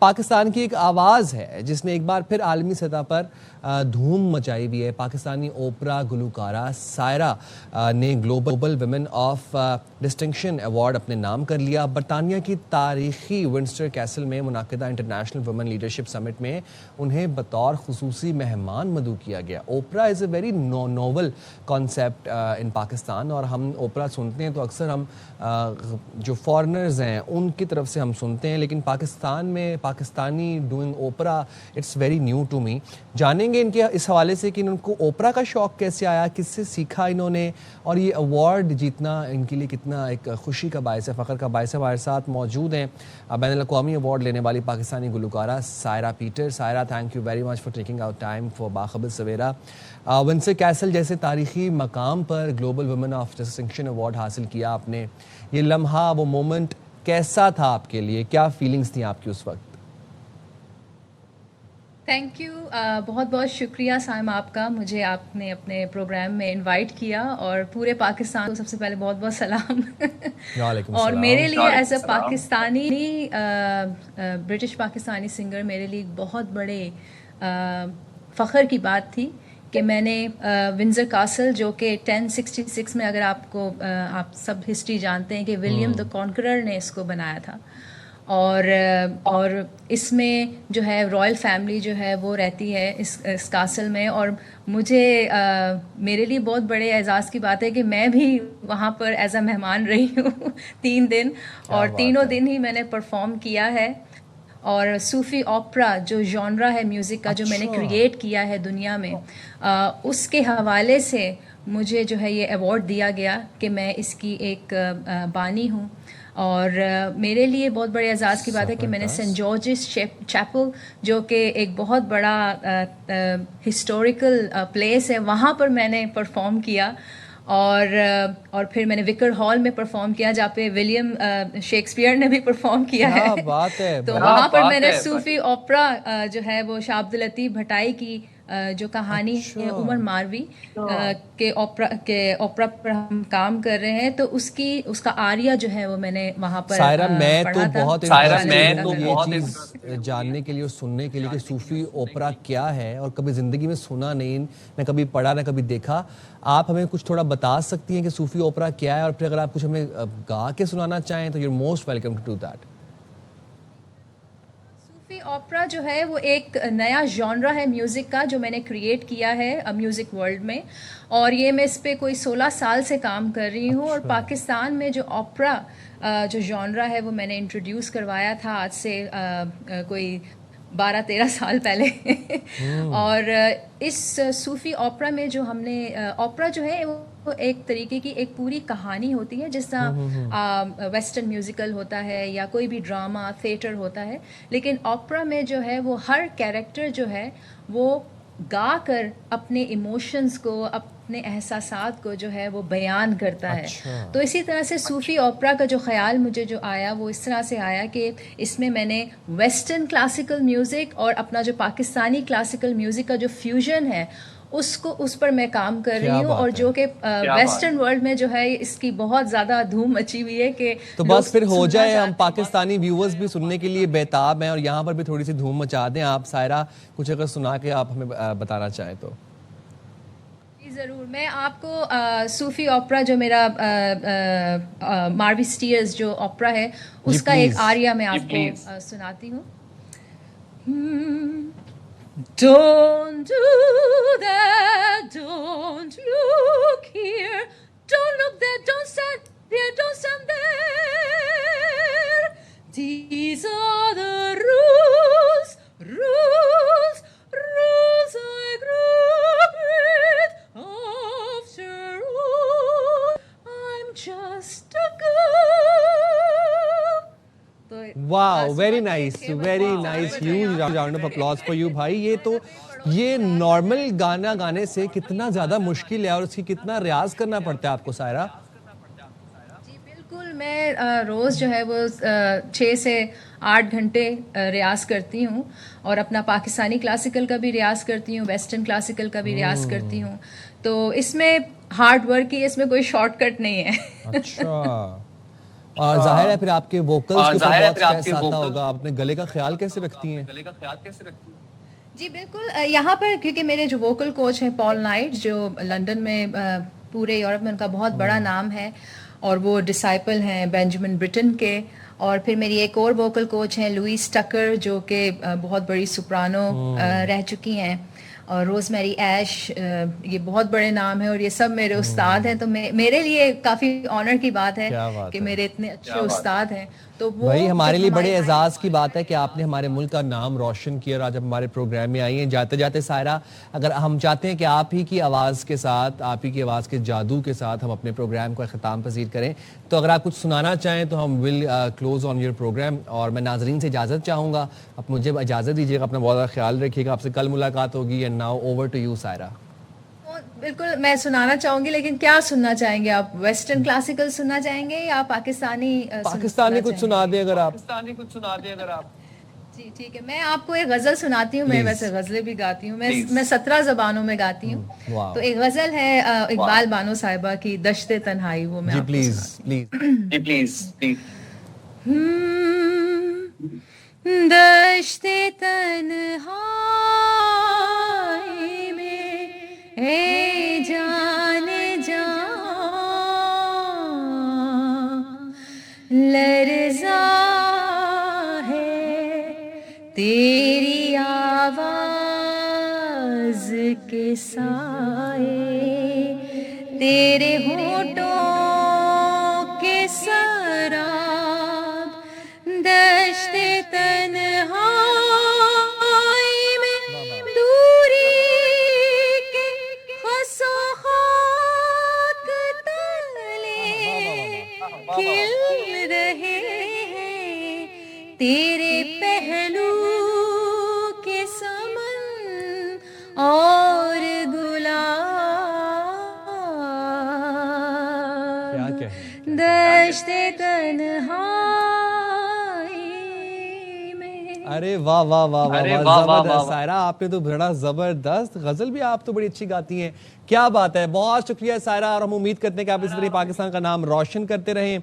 पाकिस्तान की एक आवाज़ है जिसने एक बार फिर आलमी सतह पर धूम मचाई हुई है। पाकिस्तानी ओपरा गुलकारा सायरा ने global women of distinction award अपने नाम कर लिया। बरतानिया की तारीखी विंस्टर कैसल में मुनाकिदा इंटरनेशनल वुमेन लीडरशिप समिट में उन्हें बतौर खुसूसी मेहमान मदऊ किया गया। Opera is a very novel concept in Pakistan, और हम ओपरा सुनते हैं तो अक्सर हम जो फॉरेनर्स हैं उनकी तरफ से हम सुनते हैं, लेकिन पाकिस्तान में Pakistani doing opera it's very new to me. जानेंगे इनके इस हवाले से कि इनको ओपरा का शौक़ कैसे आया, किससे सीखा इन्होंने, और ये अवार्ड जीतना इनके लिए कितना एक खुशी का बायस है, फ़ख्र का बायस है। हमारे साथ मौजूद हैं बैनुल-अक़वामी अवार्ड लेने वाली पाकिस्तानी गुलकारा Saira Peter. Saira, thank you very much for taking out time for Bakhabar Savera. Windsor castle जैसे तारीखी मकाम पर global women of distinction award हासिल किया आपने। ये लम्हा, वो मोमेंट कैसा था आपके लिए, क्या फीलिंग्स थी आपकी उस वक्त? थैंक यू, बहुत बहुत शुक्रिया साइम आपका, मुझे आपने अपने प्रोग्राम में इनवाइट किया, और पूरे पाकिस्तान को सबसे पहले बहुत बहुत सलाम। और मेरे लिए as a Pakistani British Pakistani singer मेरे लिए बहुत बड़े फ़ख्र की बात थी कि मैंने विंडसर कासल, जो कि 1066 में, अगर आपको आप सब हिस्ट्री जानते हैं कि विलियम द कॉन्करर ने इसको बनाया था, और इसमें जो है रॉयल फैमिली जो है वो रहती है इस कासल में। और मुझे मेरे लिए बहुत बड़े एजाज़ की बात है कि मैं भी वहाँ पर एज अ मेहमान रही हूँ 3 दिन, और तीनों दिन ही मैंने परफॉर्म किया है। और सूफ़ी ओपरा जो जॉनरा है म्यूज़िक का, जो मैंने क्रिएट किया है दुनिया में, उसके हवाले से मुझे जो है ये अवार्ड दिया गया कि मैं इसकी एक बानी हूँ। और मेरे लिए बहुत बड़े एजाज़ की बात है कि मैंने सेंट जॉर्जिस चैपल, जो कि एक बहुत बड़ा हिस्टोरिकल प्लेस है, वहाँ पर मैंने परफॉर्म किया। और फिर मैंने विकर हॉल में परफॉर्म किया, जहाँ पे विलियम शेक्सपियर ने भी परफॉर्म किया है। बात है। तो वहाँ पर मैंने सूफ़ी ओपरा जो है वो शाह अब्दुल लतीफ़ भटाई की जो कहानी है उमर मारवी के ओपरा पर हम काम कर रहे हैं, तो उसका आरिया जो है वो मैंने वहाँ पर सायरा, मैं तो बहुत ये चीज़ जानने के लिए और सुनने के लिए कि सूफी ओपरा क्या है, और कभी ज़िंदगी में सुना नहीं, न कभी पढ़ा, न कभी देखा। आप हमें कुछ थोड़ा बता सकती हैं कि सूफी ओपरा क्या है, और फिर अगर आप कुछ हमें गा के सुनाना चाहें तो you are most welcome to do that. सूफी ओपरा जो है वो एक नया जॉनरा है म्यूज़िक का, जो मैंने क्रिएट किया है म्यूज़िक वर्ल्ड में, और ये मैं इस पे कोई 16 साल से काम कर रही हूँ। और पाकिस्तान में जो ओपरा जो जॉनरा है वो मैंने इंट्रोड्यूस करवाया था आज से कोई 12-13 साल पहले और इस सूफ़ी ओपरा में जो हमने ओपरा जो है वो एक तरीके की एक पूरी कहानी होती है, जिस तरह वेस्टर्न म्यूज़िकल होता है या कोई भी ड्रामा थिएटर होता है, लेकिन ओपरा में जो है वो हर कैरेक्टर जो है वो गा कर अपने इमोशंस को, अपने एहसासात को जो है वो बयान करता है। तो इसी तरह से सूफ़ी ओपरा का जो ख्याल मुझे जो आया वो इस तरह से आया कि इसमें मैंने वेस्टर्न क्लासिकल म्यूज़िक और अपना जो पाकिस्तानी क्लासिकल म्यूज़िक का जो फ्यूजन है उसको, उस पर मैं काम कर रही हूँ, और जो कि वेस्टर्न वर्ल्ड में जो है इसकी बहुत ज़्यादा धूम मची हुई है कि तो बस फिर हो जाए, हम पाकिस्तानी व्यूअर्स भी सुनने के लिए बेताब हैं, और यहाँ पर भी थोड़ी सी धूम मचा दें आप। सायरा, कुछ अगर सुना के आप हमें बताना चाहें तो। ज़रूर, मैं आपको सूफ़ी ओपरा जो मेरा मार्वी स्टीयर्स जो ओपरा है उसका एक आरिया मैं आपको सुनाती हूँ। Don't do that, don't look here, don't look there, don't stand there, don't stand there. These are the rules, rules, rules I grew up with. After all, I'm just a girl. Wow, very nice, very nice, huge round of applause for you भाई। ये normal गाना गाने से कितना ज़्यादा मुश्किल है, और उसकी कितना रियाज करना पड़ता है आपको सायरा? जी बिल्कुल, मैं रोज़ जो है वो 6 से 8 घंटे रियाज करती हूँ, और अपना पाकिस्तानी क्लासिकल का भी रियाज करती हूँ, वेस्टर्न क्लासिकल का भी रियाज करती हूँ। तो इसमें हार्ड वर्क ही, इसमें कोई शॉर्टकट नहीं है। अच्छा, और जाहिर है फिर आपके वोकल्स के साथ बहुत स्ट्रेस आता होगा, अपने गले का ख्याल कैसे रखती हैं? जी बिल्कुल, यहाँ पर क्योंकि मेरे जो वोकल कोच हैं पॉल नाइट, जो लंदन में पूरे यूरोप में उनका बहुत बड़ा नाम है और वो डिसाइपल हैं बेंजामिन ब्रिटन के। और फिर मेरी एक और वोकल कोच हैं लुइस टकर, जो कि बहुत बड़ी सोप्रानो रह चुकी हैं, और रोजमेरी ऐश, ये बहुत बड़े नाम है और ये सब मेरे उस्ताद हैं। तो मेरे लिए काफ़ी ऑनर की बात है कि मेरे इतने अच्छे उस्ताद हैं। तो वो वही हमारे लिए बड़े एजाज़ की बात है कि आपने हमारे मुल्क का नाम रोशन किया और आज हमारे प्रोग्राम में आई हैं। जाते जाते सायरा, अगर हम चाहते हैं कि आप ही की आवाज़ के साथ, आप ही की आवाज़ के जादू के साथ हम अपने प्रोग्राम को ख़त्म पसीर करें, तो अगर आप कुछ सुनाना चाहें तो हम will close on your program. और मैं नाजरीन से इजाज़त चाहूँगा, आप मुझे इजाज़त दीजिएगा, अपना बहुत ज़्यादा ख्याल रखिएगा। आपसे कल मुलाकात होगी। And now over to you Saira. बिल्कुल, मैं सुनाना चाहूंगी, लेकिन क्या सुनना चाहेंगे आप? वेस्टर्न क्लासिकल सुनना चाहेंगे या पाकिस्तानी? पाकिस्तानी कुछ सुना दें अगर आप। जी ठीक है, मैं आपको एक गजल सुनाती हूँ। मैं वैसे गजलें भी गाती हूँ, मैं 17 जबानों में गाती हूँ। तो एक गजल है इकबाल बानो साहिबा की, दश्ते तन्हाई, वो मैं आपको प्लीज। दश्ते तन्हाई में ए जाने जा लरज़ा है तेरी आवाज़ के साए, तेरे होठों के शराब, दश्ते तन्हाई में दूरी के खसो खाक तले खिल रहे हैं तेरे पहलू के समन और गुलाब, दश्ते तन्हाई में। अरे वाह वाह वाह वाह, जबरदस्त सायरा, आपने तो बड़ा जबरदस्त गजल भी आप तो बड़ी अच्छी गाती हैं। क्या बात है, बहुत शुक्रिया सायरा, और हम उम्मीद करते हैं कि आप इस तरह पाकिस्तान का नाम रोशन करते रहें।